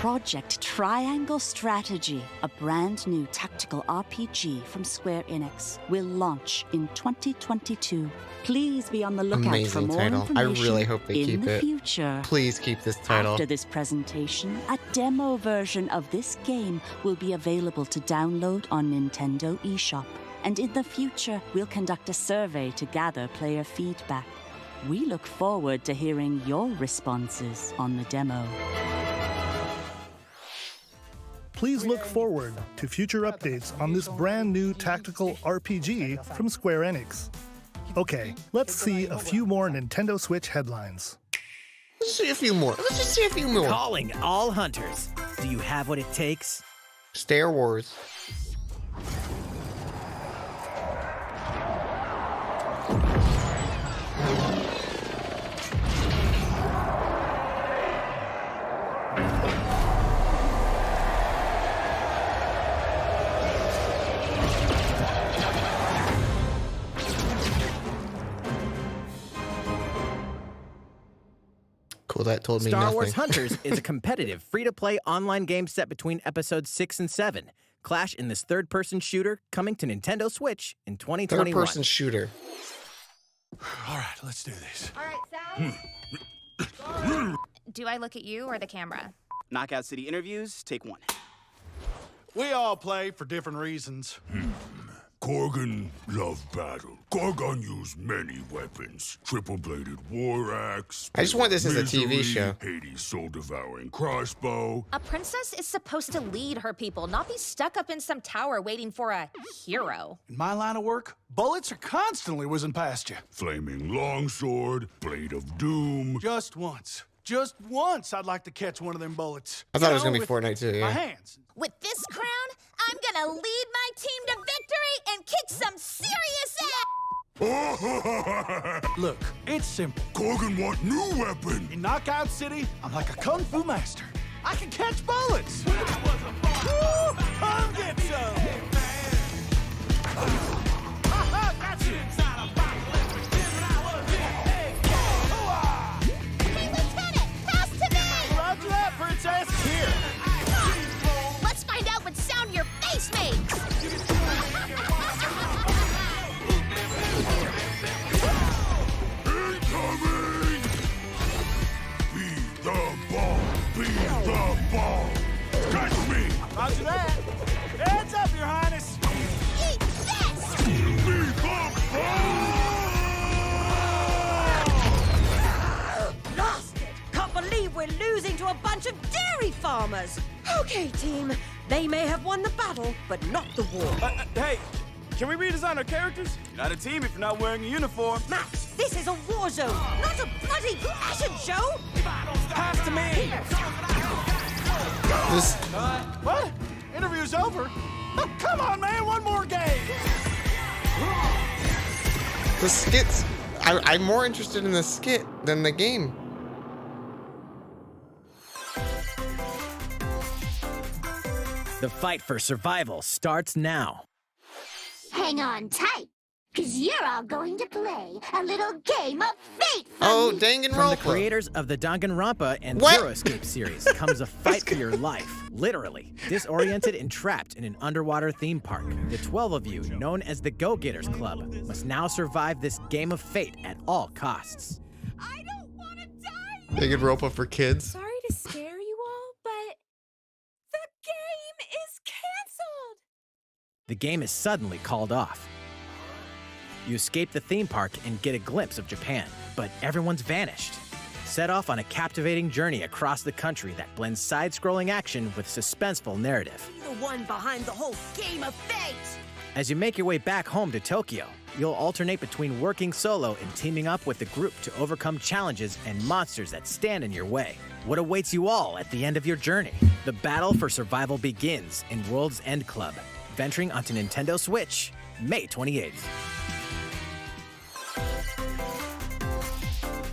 Project Triangle Strategy, a brand new tactical RPG from Square Enix, will launch in 2022. Please be on the lookout for Amazing more title. I information really hope they in keep the it. future. Please keep this title. After this presentation, a demo version of this game will be available to download on Nintendo eShop. And in the future, we'll conduct a survey to gather player feedback. We look forward to hearing your responses on the demo. Please look forward to future updates on this brand new tactical RPG from Square Enix. Okay, let's see a few more Nintendo Switch headlines. Let's see a few more. Let's just see a few more. Calling all hunters. Do you have what it takes? Star Wars. Cool, that told me Star nothing. Wars Hunters is a competitive, free-to-play online game set between episodes 6 and 7. Clash in this third-person shooter coming to Nintendo Switch in 2021. Third-person shooter. All right, let's do this. All right, Sal. Do I look at you or the camera? Knockout City interviews, take 1. We all play for different reasons. Korgan loved battle. Korgan used many weapons. Triple-bladed war axe. I just want this as a TV show. Hades' soul-devouring crossbow. A princess is supposed to lead her people, not be stuck up in some tower waiting for a hero. In my line of work, bullets are constantly whizzing past you. Flaming longsword. Blade of doom. Just once. Just once I'd like to catch one of them bullets. I thought it was going to be Fortnite too, yeah. My hands. With this crown, I'm gonna lead my team to victory and kick some serious ass! Look, it's simple. Korgan want new weapon. In Knockout City, I'm like a kung fu master. I can catch bullets. Woo! Come get some. Ha-ha, got you. Hey, Lieutenant, pass to me! Roger that, princess. Here. Let's find out what sound your face makes! Incoming! Be the ball! Be the ball! Catch me! Roger that. Heads up, Your Highness. Eat this! Be the ball! Lost it! Can't believe we're losing to a bunch of dairy farmers! Okay, team. They may have won the battle, but not the war. Hey, can we redesign our characters? You're not a team if you're not wearing a uniform. Max, this is a war zone, not a bloody fashion show! Pass to me! What? Interview's over? Oh, come on, man, one more game! The skits. I'm more interested in the skit than the game. The fight for survival starts now. Hang on tight, because you're all going to play a little game of fate from Oh, me. Danganronpa. From the creators of the Danganronpa and Zero Escape series comes a fight for your life, literally. Disoriented and trapped in an underwater theme park, the 12 of you, known as the Go-Getters Club, must now survive this game of fate at all costs. I don't want to die! Danganronpa for kids. Sorry to scare you all, but the game is canceled. The game is suddenly called off. You escape the theme park and get a glimpse of Japan, but everyone's vanished. Set off on a captivating journey across the country that blends side-scrolling action with suspenseful narrative. Be the one behind the whole game of fate! As you make your way back home to Tokyo, you'll alternate between working solo and teaming up with the group to overcome challenges and monsters that stand in your way. What awaits you all at the end of your journey? The battle for survival begins in World's End Club, venturing onto Nintendo Switch, May 28th.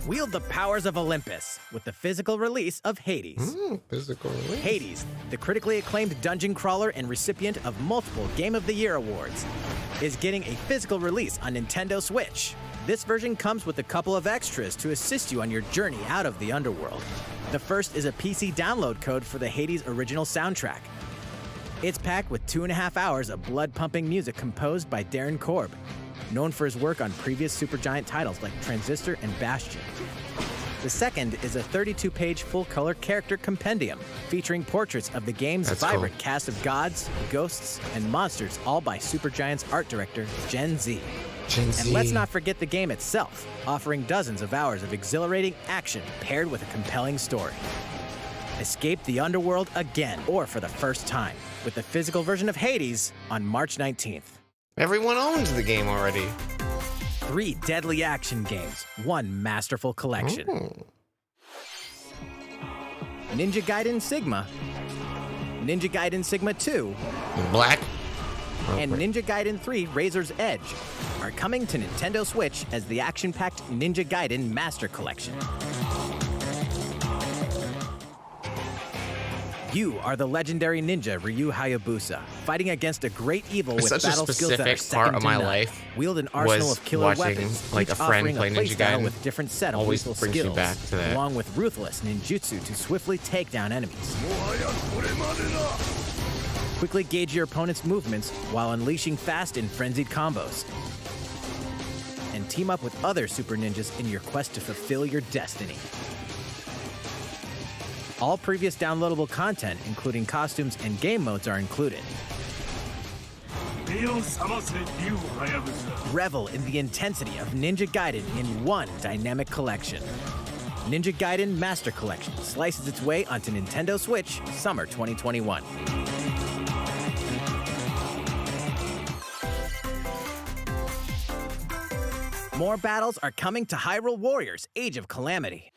Wield the powers of Olympus with the physical release of Hades. Physical release. Hades, the critically acclaimed dungeon crawler and recipient of multiple Game of the Year awards, is getting a physical release on Nintendo Switch. This version comes with a couple of extras to assist you on your journey out of the underworld. The first is a PC download code for the Hades original soundtrack. It's packed with 2.5 hours of blood-pumping music composed by Darren Korb, known for his work on previous Supergiant titles like Transistor and Bastion. The second is a 32-page full-color character compendium featuring portraits of the game's vibrant cast of gods, ghosts, and monsters, all by Supergiant's art director, Gen Z. And let's not forget the game itself, offering dozens of hours of exhilarating action paired with a compelling story. Escape the underworld again, or for the first time, with the physical version of Hades on March 19th. Everyone owns the game already. 3 deadly action games, 1 masterful collection. Ninja Gaiden Sigma, Ninja Gaiden Sigma 2, Black, and Ninja Gaiden 3 Razor's Edge are coming to Nintendo Switch as the action-packed Ninja Gaiden Master Collection. You are the legendary ninja Ryu Hayabusa, fighting against a great evil with Such a battle skills that are specific part second of to my none. life Wield an arsenal was of killer watching, weapons, like, each a friend offering play a Ninja playstyle Gaiden. with different set of Always lethal brings me skills, back to that. along with ruthless ninjutsu to swiftly take down enemies. Quickly gauge your opponent's movements while unleashing fast and frenzied combos. And team up with other super ninjas in your quest to fulfill your destiny. All previous downloadable content, including costumes and game modes, are included. Revel in the intensity of Ninja Gaiden in one dynamic collection. Ninja Gaiden Master Collection slices its way onto Nintendo Switch Summer 2021. More battles are coming to Hyrule Warriors Age of Calamity.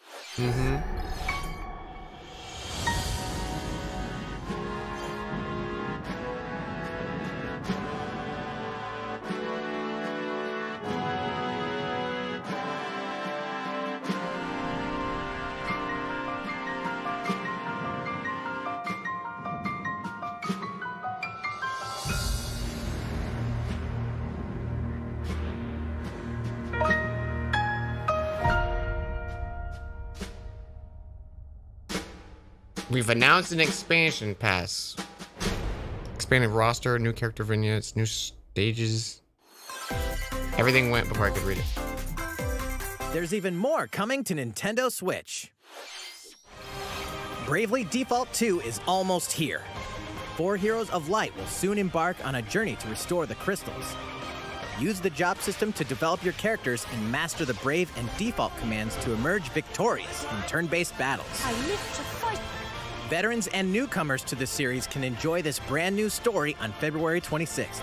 We've announced an expansion pass. Expanded roster, new character vignettes, new stages. Everything went before I could read it. There's even more coming to Nintendo Switch. Bravely Default 2 is almost here. 4 Heroes of Light will soon embark on a journey to restore the crystals. Use the job system to develop your characters and master the Brave and Default commands to emerge victorious in turn-based battles. I live to fight. Veterans and newcomers to the series can enjoy this brand new story on February 26th.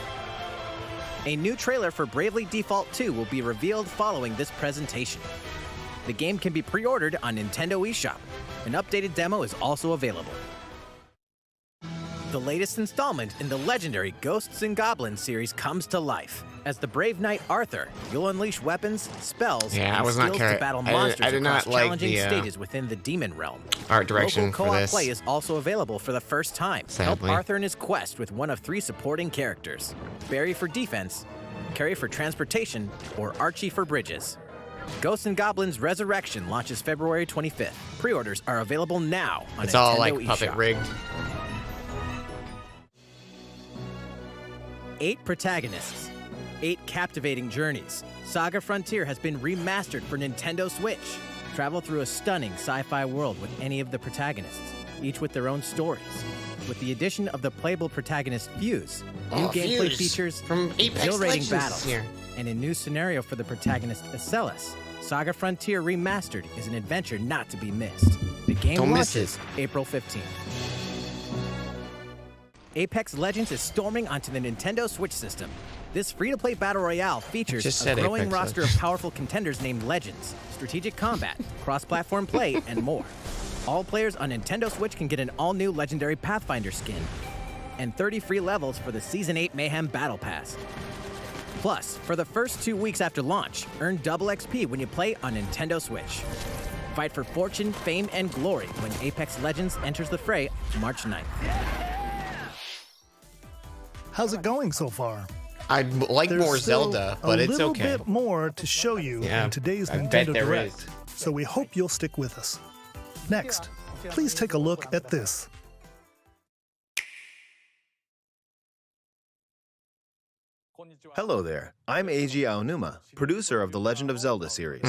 A new trailer for Bravely Default 2 will be revealed following this presentation. The game can be pre-ordered on Nintendo eShop. An updated demo is also available. The latest installment in the legendary Ghosts and Goblins series comes to life. As the brave knight Arthur, you'll unleash weapons, spells, and skills to battle monsters I did across not like challenging the stages within the demon realm. art direction Local for co-op this. play is also available for the first time. Help Sadly. Arthur in his quest with one of 3 supporting characters: Barry for defense, Carrie for transportation, or Archie for bridges. Ghosts and Goblins Resurrection launches February 25th. Pre-orders are available now on It's Nintendo all like puppet eShop. rigged. 8 protagonists, 8 captivating journeys. Saga Frontier has been remastered for Nintendo Switch. Travel through a stunning sci-fi world with any of the protagonists, each with their own stories. With the addition of the playable protagonist Fuse, new gameplay Fuse features, from Apex exhilarating Legends battles, here. and a new scenario for the protagonist Acellus. Saga Frontier Remastered is an adventure not to be missed. The game Don't miss launches April 15th. Apex Legends is storming onto the Nintendo Switch system. This free-to-play battle royale features Just a said growing Apex roster Legends. of powerful contenders named Legends, strategic combat, cross-platform play, and more. All players on Nintendo Switch can get an all-new Legendary Pathfinder skin, and 30 free levels for the Season 8 Mayhem Battle Pass. Plus, for the first 2 weeks after launch, earn double XP when you play on Nintendo Switch. Fight for fortune, fame, and glory when Apex Legends enters the fray March 9th. How's it going so far? I'd like There's more still Zelda, but it's a little okay. bit more to show you Yeah, in today's I bet Nintendo there Direct, is. so we hope you'll stick with us. Next, please take a look at this. Hello there, I'm Eiji Aonuma, producer of the Legend of Zelda series.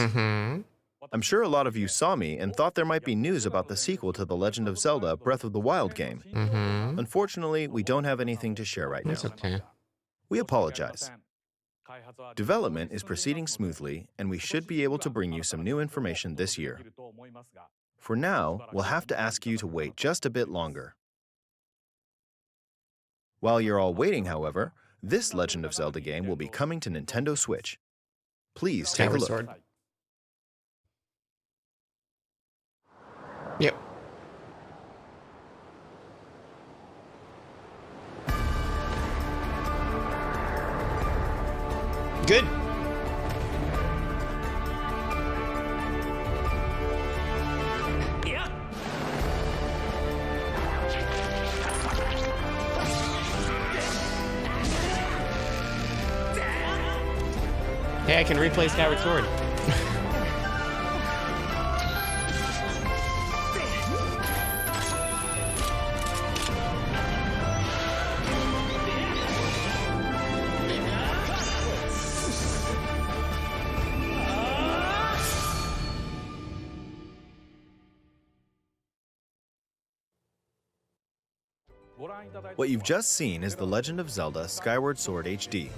I'm sure a lot of you saw me and thought there might be news about the sequel to the Legend of Zelda Breath of the Wild game. Unfortunately, we don't have anything to share right now. That's okay. We apologize. Development is proceeding smoothly, and we should be able to bring you some new information this year. For now, we'll have to ask you to wait just a bit longer. While you're all waiting, however, this Legend of Zelda game will be coming to Nintendo Switch. Please take a Skyward look. Sword. Yep. Good. I can replay Skyward Sword. What you've just seen is The Legend of Zelda Skyward Sword HD.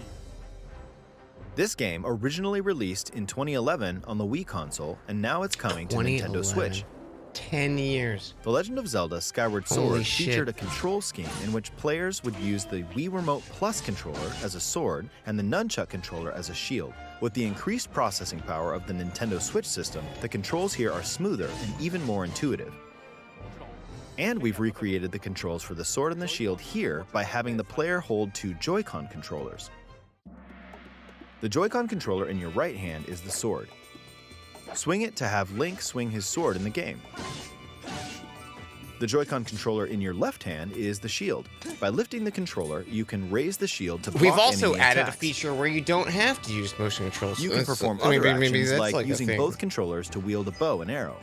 This game originally released in 2011 on the Wii console, and now it's coming to Nintendo Switch. 10 years. The Legend of Zelda Skyward Holy Sword shit. featured a control scheme in which players would use the Wii Remote Plus controller as a sword and the Nunchuck controller as a shield. With the increased processing power of the Nintendo Switch system, the controls here are smoother and even more intuitive. And we've recreated the controls for the sword and the shield here by having the player hold two Joy-Con controllers. The Joy-Con controller in your right hand is the sword. Swing it to have Link swing his sword in the game. The Joy-Con controller in your left hand is the shield. By lifting the controller, you can raise the shield to block We've also enemy added attacks. a feature where you don't have to use motion controls. You can perform other actions like using both controllers to wield a bow and arrow.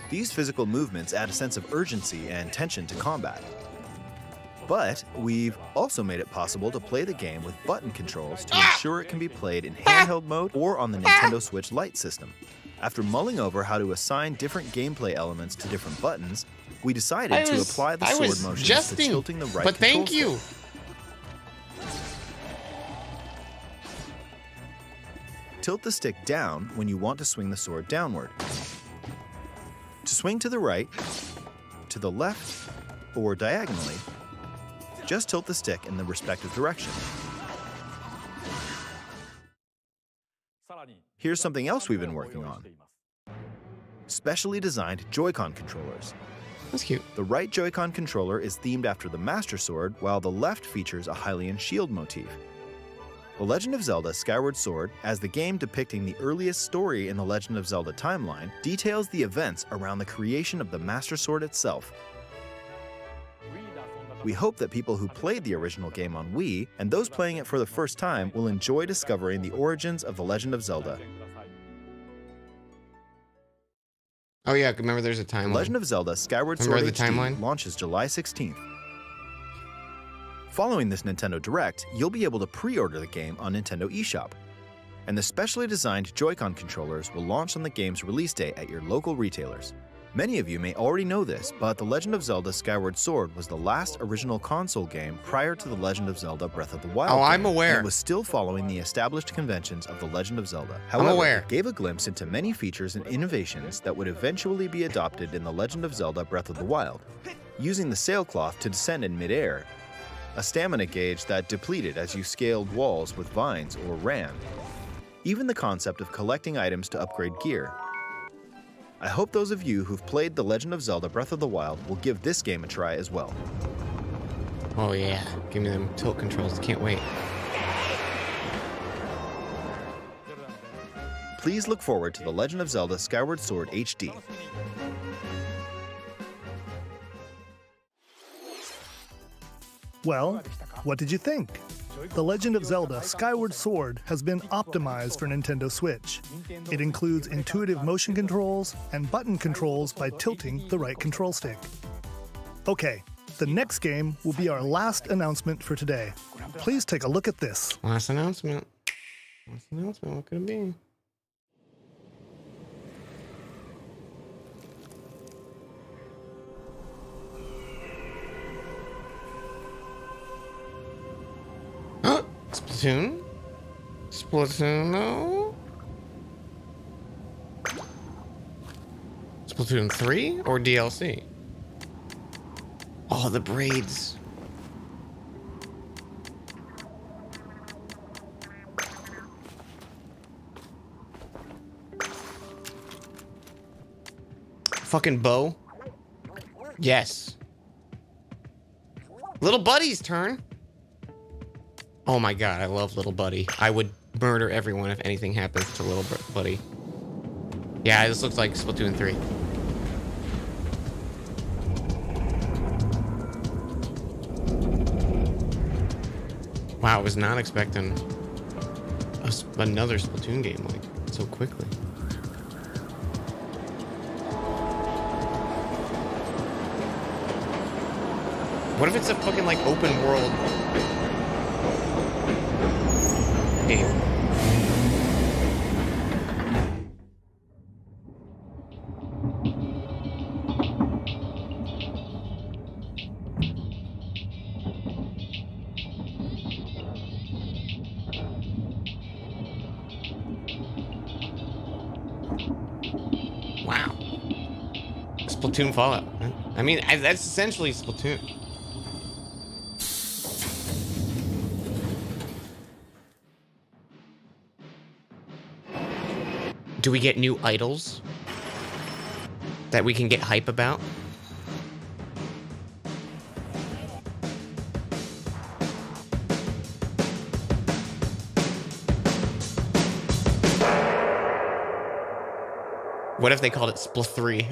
These physical movements add a sense of urgency and tension to combat. But we've also made it possible to play the game with button controls to ensure it can be played in handheld mode or on the Nintendo Switch Lite system. After mulling over how to assign different gameplay elements to different buttons, we decided to apply the sword motions to tilting the right but control thank you. stick. Tilt the stick down when you want to swing the sword downward. To swing to the right, to the left, or diagonally, just tilt the stick in the respective direction. Here's something else we've been working on. Specially designed Joy-Con controllers. That's cute. The right Joy-Con controller is themed after the Master Sword, while the left features a Hylian shield motif. The Legend of Zelda Skyward Sword, as the game depicting the earliest story in the Legend of Zelda timeline, details the events around the creation of the Master Sword itself. We hope that people who played the original game on Wii, and those playing it for the first time, will enjoy discovering the origins of the Legend of Zelda. Oh yeah, remember there's a timeline. Legend of Zelda Skyward Remember Sword the HD timeline? launches July 16th. Following this Nintendo Direct, you'll be able to pre-order the game on Nintendo eShop. And the specially designed Joy-Con controllers will launch on the game's release date at your local retailers. Many of you may already know this, but The Legend of Zelda Skyward Sword was the last original console game prior to The Legend of Zelda Breath of the Wild. Oh, I'm game, aware. And it was still following the established conventions of The Legend of Zelda. However, aware. it gave a glimpse into many features and innovations that would eventually be adopted in The Legend of Zelda Breath of the Wild. Using the sailcloth to descend in midair, a stamina gauge that depleted as you scaled walls with vines or ran. Even the concept of collecting items to upgrade gear. I hope those of you who've played The Legend of Zelda Breath of the Wild will give this game a try as well. Oh yeah, give me them tilt controls. Can't wait. Please look forward to The Legend of Zelda Skyward Sword HD. Well, what did you think? The Legend of Zelda Skyward Sword has been optimized for Nintendo Switch. It includes intuitive motion controls and button controls by tilting the right control stick. Okay, the next game will be our last announcement for today. Please take a look at this. Last announcement. Last announcement. What could it be? Splatoon? Splatoon, no? Splatoon 3 or DLC? Oh, the braids. Fucking bow? Yes. Little Buddy's turn. Oh my god, I love Little Buddy. I would murder everyone if anything happens to Little Buddy. Yeah, this looks like Splatoon 3. Wow, I was not expecting another Splatoon game like so quickly. What if it's a fucking like open world game? Wow. Splatoon Fallout. I mean, that's essentially Splatoon. Do we get new idols that we can get hype about? What if they called it Split 3?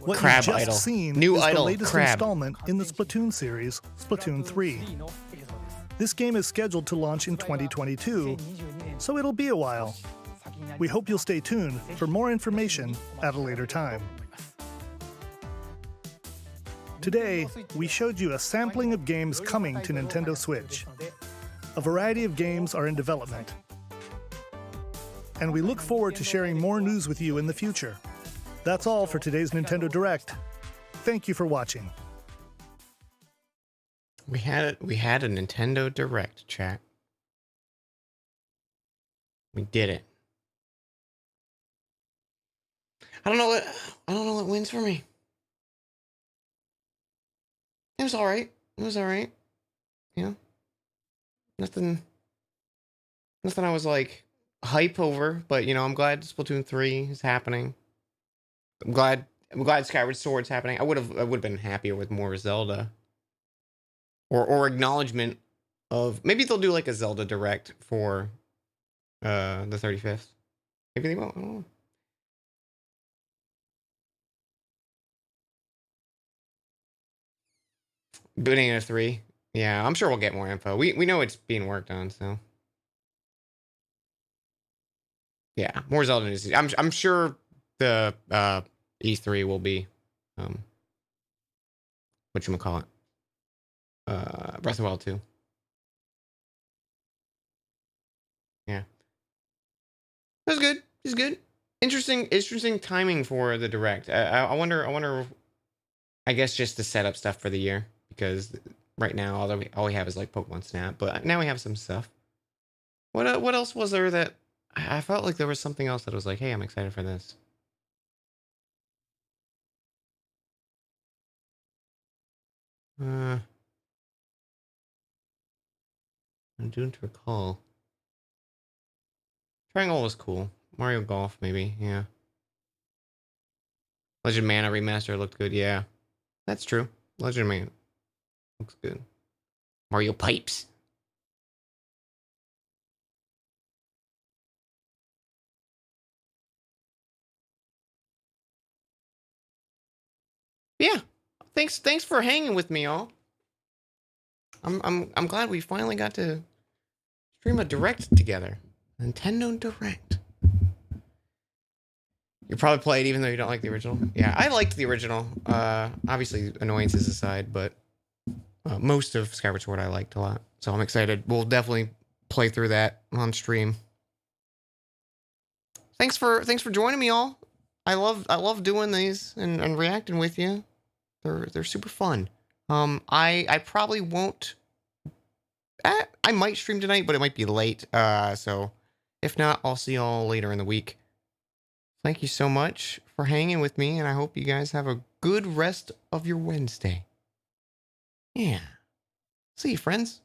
What Crab you've just idol. seen New is idol, the latest crab. installment in the Splatoon series, Splatoon 3. This game is scheduled to launch in 2022, so it'll be a while. We hope you'll stay tuned for more information at a later time. Today, we showed you a sampling of games coming to Nintendo Switch. A variety of games are in development. And we look forward to sharing more news with you in the future. That's all for today's Nintendo Direct. Thank you for watching. We had a Nintendo Direct, chat. We did it. I don't know what wins for me. It was all right. It was all right. You know, nothing I was like hype over, but you know, I'm glad Splatoon 3 is happening. I'm glad Skyward Sword's happening. I would have been happier with more Zelda. Or acknowledgement of, maybe they'll do like a Zelda Direct for the 35th. Maybe they won't. I don't know. Banana 3. Yeah, I'm sure we'll get more info. We know it's being worked on, so. Yeah, more Zelda news. I'm sure the E3 will be whatchamacallit? Breath of the Wild 2. Yeah. That was good. It's good. Interesting timing for the Direct. I wonder I guess just to set up stuff for the year, because right now all we have is like Pokemon Snap, but now we have some stuff. What else was there that I felt like there was something else that was like, hey, I'm excited for this. I'm doing to recall. Triangle was cool. Mario Golf, maybe, yeah. Legend Mana Remaster looked good, yeah. That's true. Legend Mana looks good. Mario Pipes. Yeah. Thanks for hanging with me, all. I'm glad we finally got to stream a Direct together. Nintendo Direct. You probably played even though you don't like the original. Yeah, I liked the original. Obviously, annoyances aside, but most of Skyward Sword I liked a lot. So I'm excited. We'll definitely play through that on stream. thanks for joining me all. I love doing these and reacting with you. They're super fun. I probably won't. I might stream tonight, but it might be late. So if not, I'll see y'all later in the week. Thank you so much for hanging with me, and I hope you guys have a good rest of your Wednesday. Yeah. See you, friends.